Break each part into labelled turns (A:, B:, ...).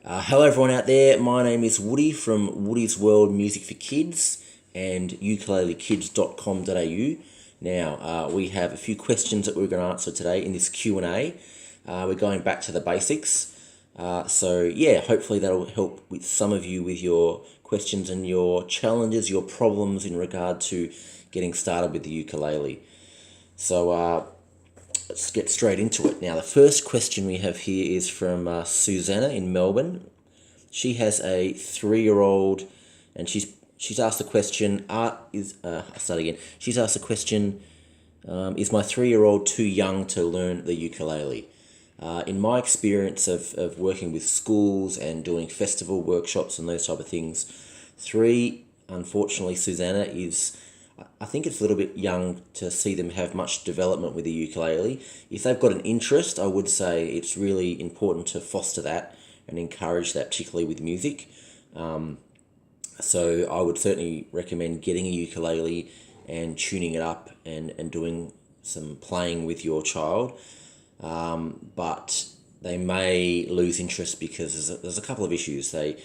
A: Hello, everyone out there. My name is Woody from Woody's World Music for Kids and ukulelekids.com.au. Now, we have a few questions that we're going to answer today in this Q&A. We're going back to the basics. Hopefully that'll help with some of you with your questions and your challenges, your problems in regard to getting started with the ukulele. So, let's get straight into it. Now, the first question we have here is from Susanna in Melbourne. She has a 3-year-old, and she's asked the question. She's asked the question: is my 3-year-old too young to learn the ukulele? In my experience of working with schools and doing festival workshops and those type of things, 3, unfortunately, Susanna, I think it's a little bit young to see them have much development with the ukulele. If they've got an interest, I would say it's really important to foster that and encourage that, particularly with music. So I would certainly recommend getting a ukulele and tuning it up and doing some playing with your child. But they may lose interest because there's a couple of issues. The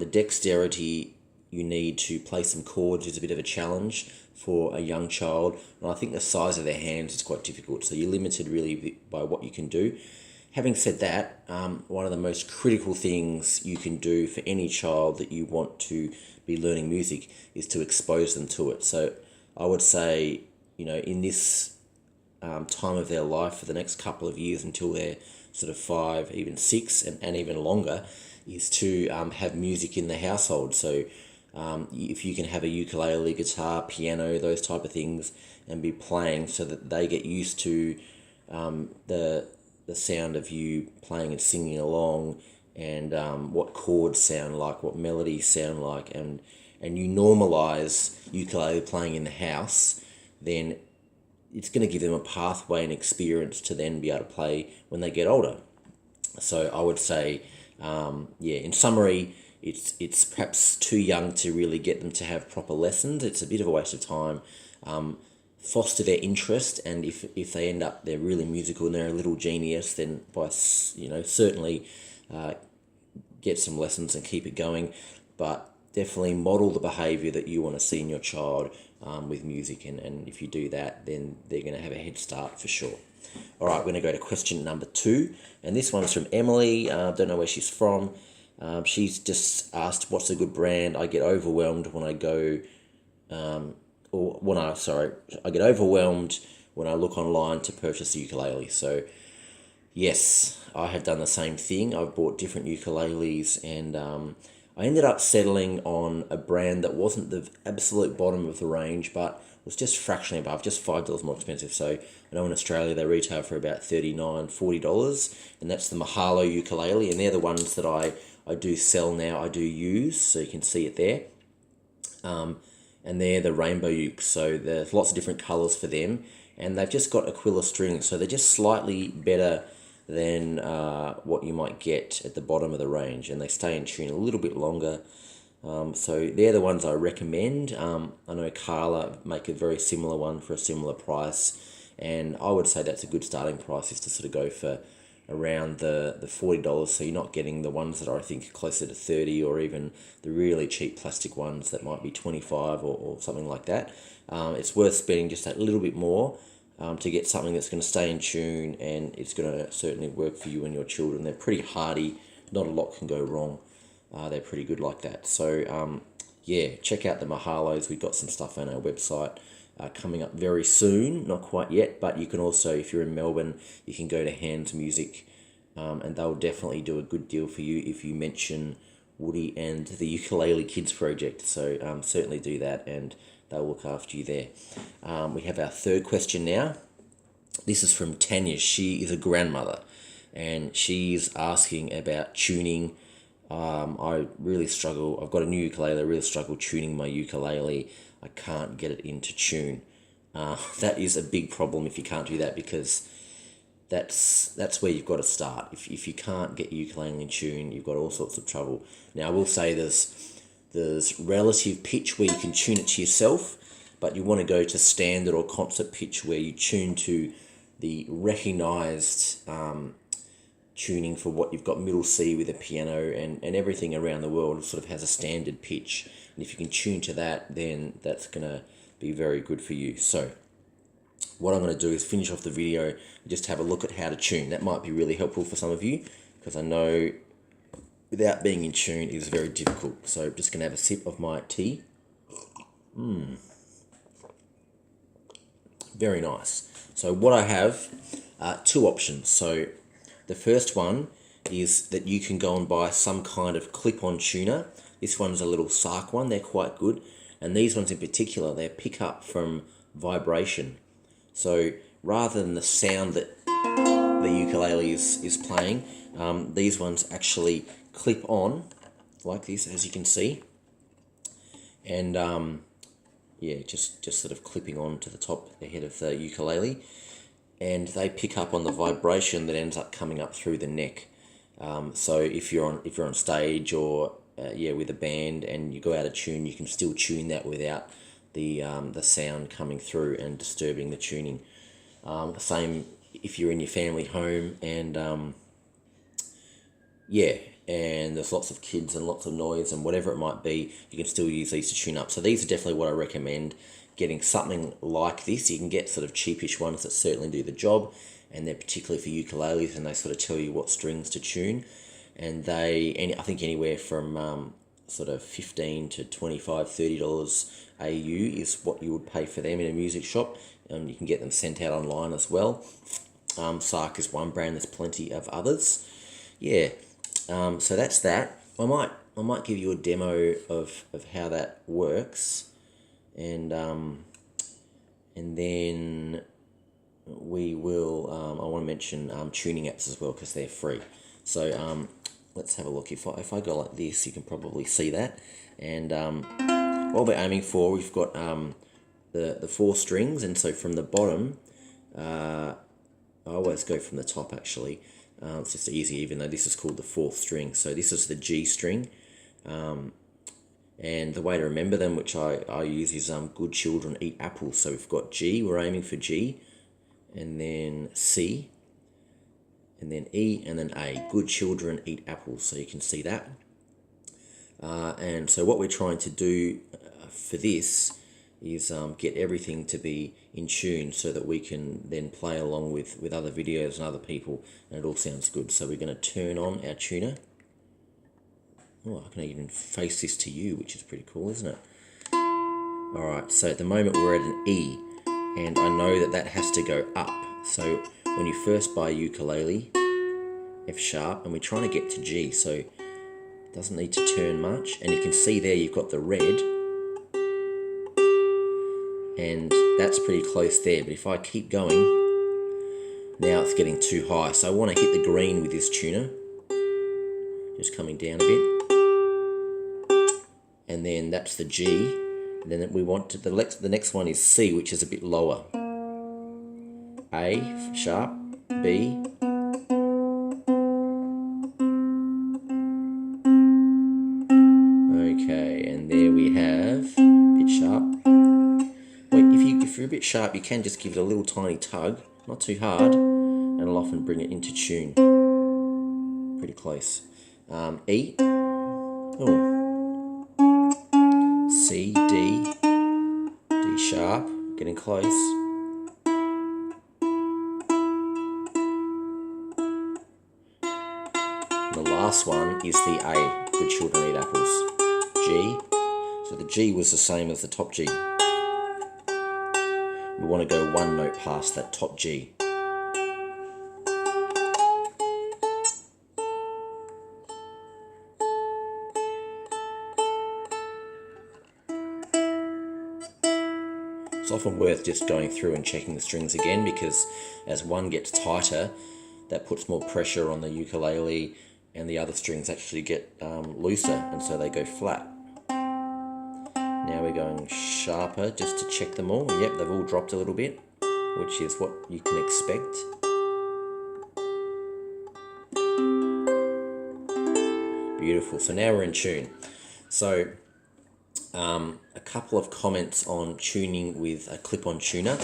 A: dexterity you need to play some chords is a bit of a challenge for a young child, and I think the size of their hands is quite difficult, so you're limited really by what you can do. Having said that, one of the most critical things you can do for any child that you want to be learning music is to expose them to it. So I would say, in this time of their life for the next couple of years until they're sort of 5, even 6, and even longer, is to have music in the household. So if you can have a ukulele, guitar, piano, those type of things, and be playing so that they get used to the sound of you playing and singing along, and what chords sound like, what melodies sound like, and you normalize ukulele playing in the house, then it's going to give them a pathway and experience to then be able to play when they get older. So I would say, in summary, it's perhaps too young to really get them to have proper lessons. It's a bit of a waste of time. Foster their interest, and if they end up they're really musical and they're a little genius, then certainly get some lessons and keep it going. But definitely model the behaviour that you want to see in your child with music, and if you do that, then they're going to have a head start for sure. All right, we're going to go to question number 2, and this one's from Emily. Don't know where she's from. She's just asked, what's a good brand? I get overwhelmed when I go, I get overwhelmed when I look online to purchase a ukulele. So yes, I have done the same thing. I've bought different ukuleles, and I ended up settling on a brand that wasn't the absolute bottom of the range, but was just fractionally above, just $5 more expensive. So I know in Australia they retail for about $39-$40, and that's the Mahalo ukulele, and they're the ones that I do sell now, I do use, so you can see it there. And they're the rainbow ukes, so there's lots of different colours for them, and they've just got Aquila strings, so they're just slightly better than what you might get at the bottom of the range, and they stay in tune a little bit longer. So they're the ones I recommend. I know Carla make a very similar one for a similar price, and I would say that's a good starting price, is to sort of go for around the $40, so you're not getting the ones that are, I think, closer to 30, or even the really cheap plastic ones that might be 25 or something like that. It's worth spending just that little bit more to get something that's going to stay in tune, and it's going to certainly work for you and your children. They're pretty hardy, not a lot can go wrong. They're pretty good like that. So check out the Mahalos. We've got some stuff on our website coming up very soon, not quite yet, but you can also, if you're in Melbourne, you can go to Hands Music, and they'll definitely do a good deal for you if you mention Woody and the Ukulele Kids Project. So certainly do that, and they'll look after you there. We have our third question now. This is from Tanya. She is a grandmother, and she's asking about tuning. I really struggle. I've got a new ukulele. I really struggle tuning my ukulele. I can't get it into tune. That is a big problem if you can't do that, because that's where you've got to start. If you can't get your ukulele in tune, you've got all sorts of trouble. Now, I will say there's relative pitch where you can tune it to yourself, but you want to go to standard or concert pitch where you tune to the recognised tuning for what you've got middle C with a piano, and everything around the world sort of has a standard pitch. And if you can tune to that, then that's going to be very good for you. So what I'm going to do is finish off the video and just have a look at how to tune. That might be really helpful for some of you, because I know without being in tune is very difficult. So I'm just going to have a sip of my tea. Very nice. So what I have are two options. So the first one is that you can go and buy some kind of clip-on tuner. This one's a little Sark one. They're quite good. And these ones in particular, they pick up from vibration. So rather than the sound that the ukulele is playing, these ones actually clip on like this, as you can see. And yeah, just sort of clipping on to the top, the head of the ukulele. And they pick up on the vibration that ends up coming up through the neck. So if you're on stage or with a band and you go out of tune, you can still tune that without the sound coming through and disturbing the tuning. The same if you're in your family home and and there's lots of kids and lots of noise and whatever it might be, you can still use these to tune up. So these are definitely what I recommend, getting something like this. You can get sort of cheapish ones that certainly do the job, and they're particularly for ukuleles, and they sort of tell you what strings to tune. And I think anywhere from sort of $15 to $25, $30 AU is what you would pay for them in a music shop. You can get them sent out online as well. Sark is one brand, there's plenty of others. Yeah, so that's that. I might give you a demo of how that works, and then we will. I want to mention tuning apps as well, because they're free. So let's have a look. If I go like this, you can probably see that. And what we're aiming for, we've got the 4 strings, and so from the bottom, I always go from the top actually. It's just easy, even though this is called the 4th string. So this is the G string. And the way to remember them, which I use, is good children eat apples. So we've got G, we're aiming for G, and then C, and then E, and then A. Good children eat apples, so you can see that. And so what we're trying to do for this is get everything to be in tune so that we can then play along with other videos and other people, and it all sounds good. So we're going to turn on our tuner. Oh, I can even face this to you, which is pretty cool, isn't it? Alright, so at the moment we're at an E, and I know that has to go up. So when you first buy a ukulele, F sharp, and we're trying to get to G, so it doesn't need to turn much. And you can see there you've got the red, and that's pretty close there. But if I keep going, now it's getting too high. So I want to hit the green with this tuner, just coming down a bit. And then that's the G. And then we want to, the next one is C, which is a bit lower. A sharp, B, okay, and there we have a bit sharp. Wait, if you're a bit sharp, you can just give it a little tiny tug, not too hard, and it'll often bring it into tune. Pretty close. E, oh, C, D, D sharp, getting close. And the last one is the A, good children eat apples. G, so the G was the same as the top G. We want to go one note past that top G. It's often worth just going through and checking the strings again, because as one gets tighter, that puts more pressure on the ukulele, and the other strings actually get looser, and so they go flat. Now we're going sharper just to check them all. Yep, they've all dropped a little bit, which is what you can expect. Beautiful. So now we're in tune. So a couple of comments on tuning with a clip-on tuner.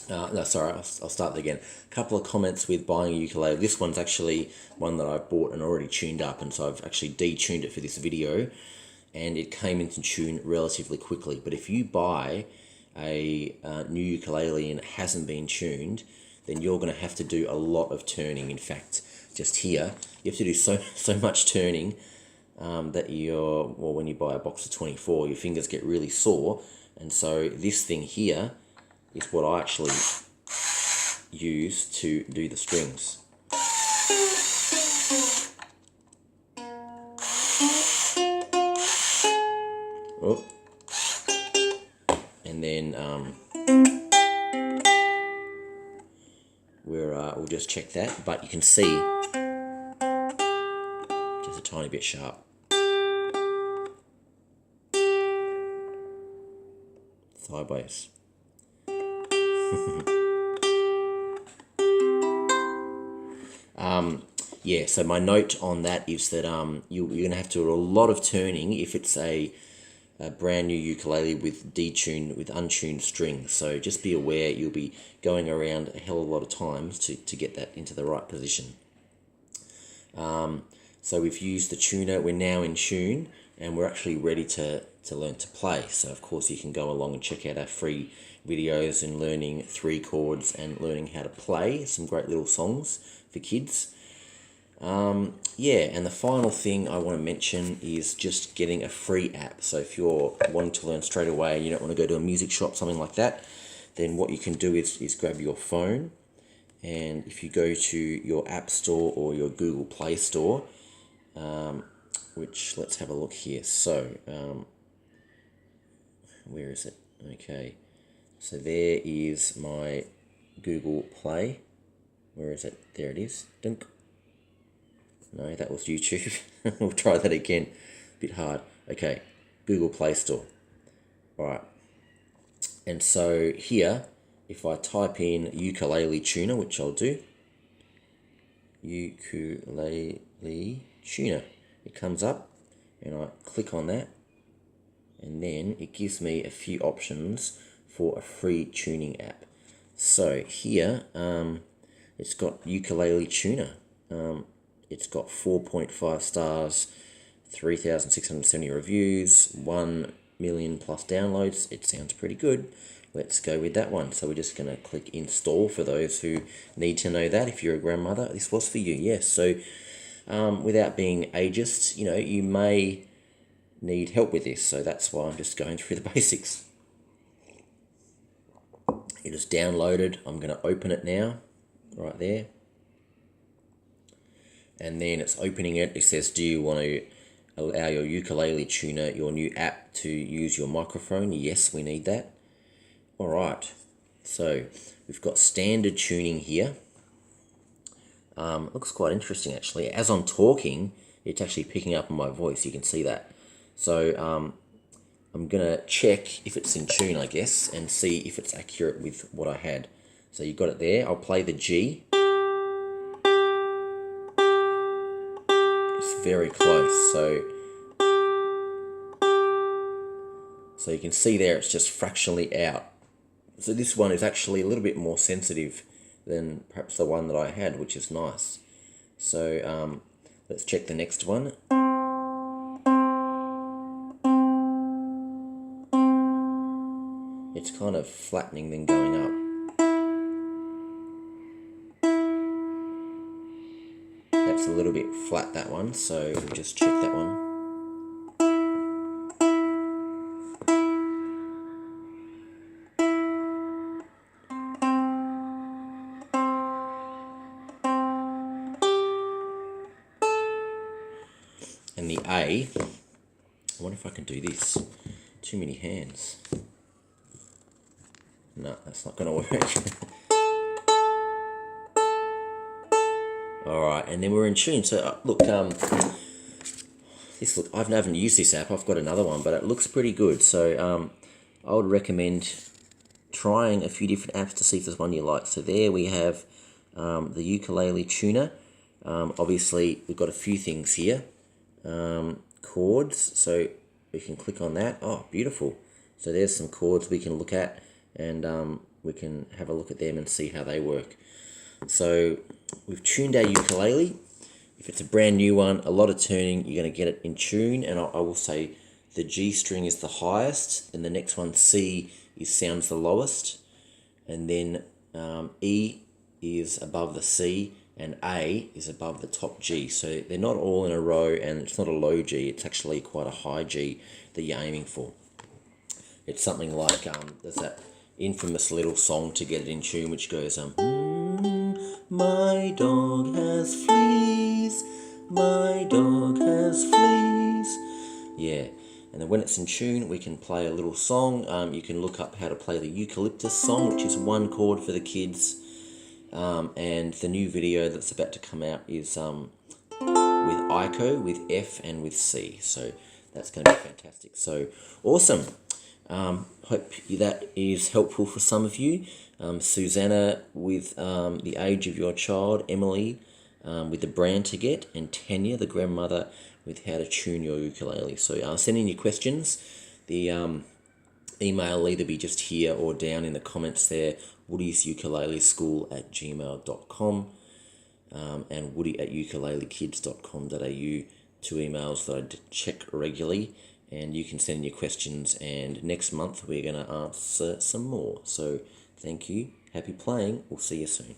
A: No, sorry, I'll start that again. A couple of comments with buying a ukulele. This one's actually one that I bought and already tuned up, and so I've actually detuned it for this video, and it came into tune relatively quickly. But if you buy a new ukulele and it hasn't been tuned, then you're going to have to do a lot of turning. In fact, just here, you have to do so much turning that when you buy a box of 24, your fingers get really sore. And so this thing here is what I actually use to do the strings. Oh. And then we'll just check that, but you can see just a tiny bit sharp. Sideways. Yeah, so my note on that is that you're going to have to do a lot of turning if it's a brand new ukulele with untuned strings. So just be aware you'll be going around a hell of a lot of times to get that into the right position. So we've used the tuner, we're now in tune, and we're actually ready to learn to play. So of course you can go along and check out our free videos in learning 3 chords and learning how to play some great little songs for kids. Yeah, and the final thing I want to mention is just getting a free app. So if you're wanting to learn straight away and you don't want to go to a music shop, something like that, then what you can do is grab your phone, and if you go to your App Store or your Google Play Store, which, let's have a look here. So, where is it? Okay, so there is my Google Play. Where is it? There it is. Dunk. No, that was YouTube. We'll try that again. Bit hard. Okay, Google Play Store. All right. And so here, if I type in ukulele tuner, which I'll do, ukulele tuner, it comes up, and I click on that, and then it gives me a few options for a free tuning app. So here, it's got ukulele tuner. It's got 4.5 stars, 3,670 reviews, 1 million plus downloads. It sounds pretty good. Let's go with that one. So we're just going to click install for those who need to know that. If you're a grandmother, this was for you. Yes. So without being ageist, you may need help with this. So that's why I'm just going through the basics. It is downloaded. I'm going to open it now, right there. And then it's opening it. It says, do you want to allow your ukulele tuner, your new app, to use your microphone? Yes, we need that. All right. So we've got standard tuning here. Looks quite interesting, actually. As I'm talking, it's actually picking up on my voice. You can see that. So I'm going to check if it's in tune, I guess, and see if it's accurate with what I had. So you've got it there. I'll play the G. Very close, so you can see there it's just fractionally out. So this one is actually a little bit more sensitive than perhaps the one that I had, which is nice. So let's check the next one. It's kind of flattening then going up. That's a little bit flat, that one, so we'll just check that one. And the A, I wonder if I can do this. Too many hands. No, that's not going to work. All right, and then we're in tune. So look, I haven't used this app. I've got another one, but it looks pretty good. So I would recommend trying a few different apps to see if there's one you like. So there we have the ukulele tuner. Obviously, we've got a few things here. Chords, so we can click on that. Oh, beautiful. So there's some chords we can look at, and we can have a look at them and see how they work. So we've tuned our ukulele. If it's a brand new one, a lot of tuning, you're going to get it in tune. And I will say the G string is the highest, and the next one, C, sounds the lowest. And then E is above the C, and A is above the top G. So they're not all in a row, and it's not a low G. It's actually quite a high G that you're aiming for. It's something like, there's that infamous little song to get it in tune, which goes, my dog has fleas, my dog has fleas. Yeah, and then when it's in tune, we can play a little song. You can look up how to play the eucalyptus song, which is one chord for the kids. And the new video that's about to come out is with Ico, with F and with C. So that's going to be fantastic. So awesome. Hope that is helpful for some of you. Susanna with the age of your child, Emily with the brand to get, and Tanya, the grandmother, with how to tune your ukulele. So send in your questions. The email will either be just here or down in the comments there, woodysukuleleschool@gmail.com and woody@ukulelekids.com.au, two emails that I check regularly. And you can send your questions, and next month we're going to answer some more. So thank you. Happy playing. We'll see you soon.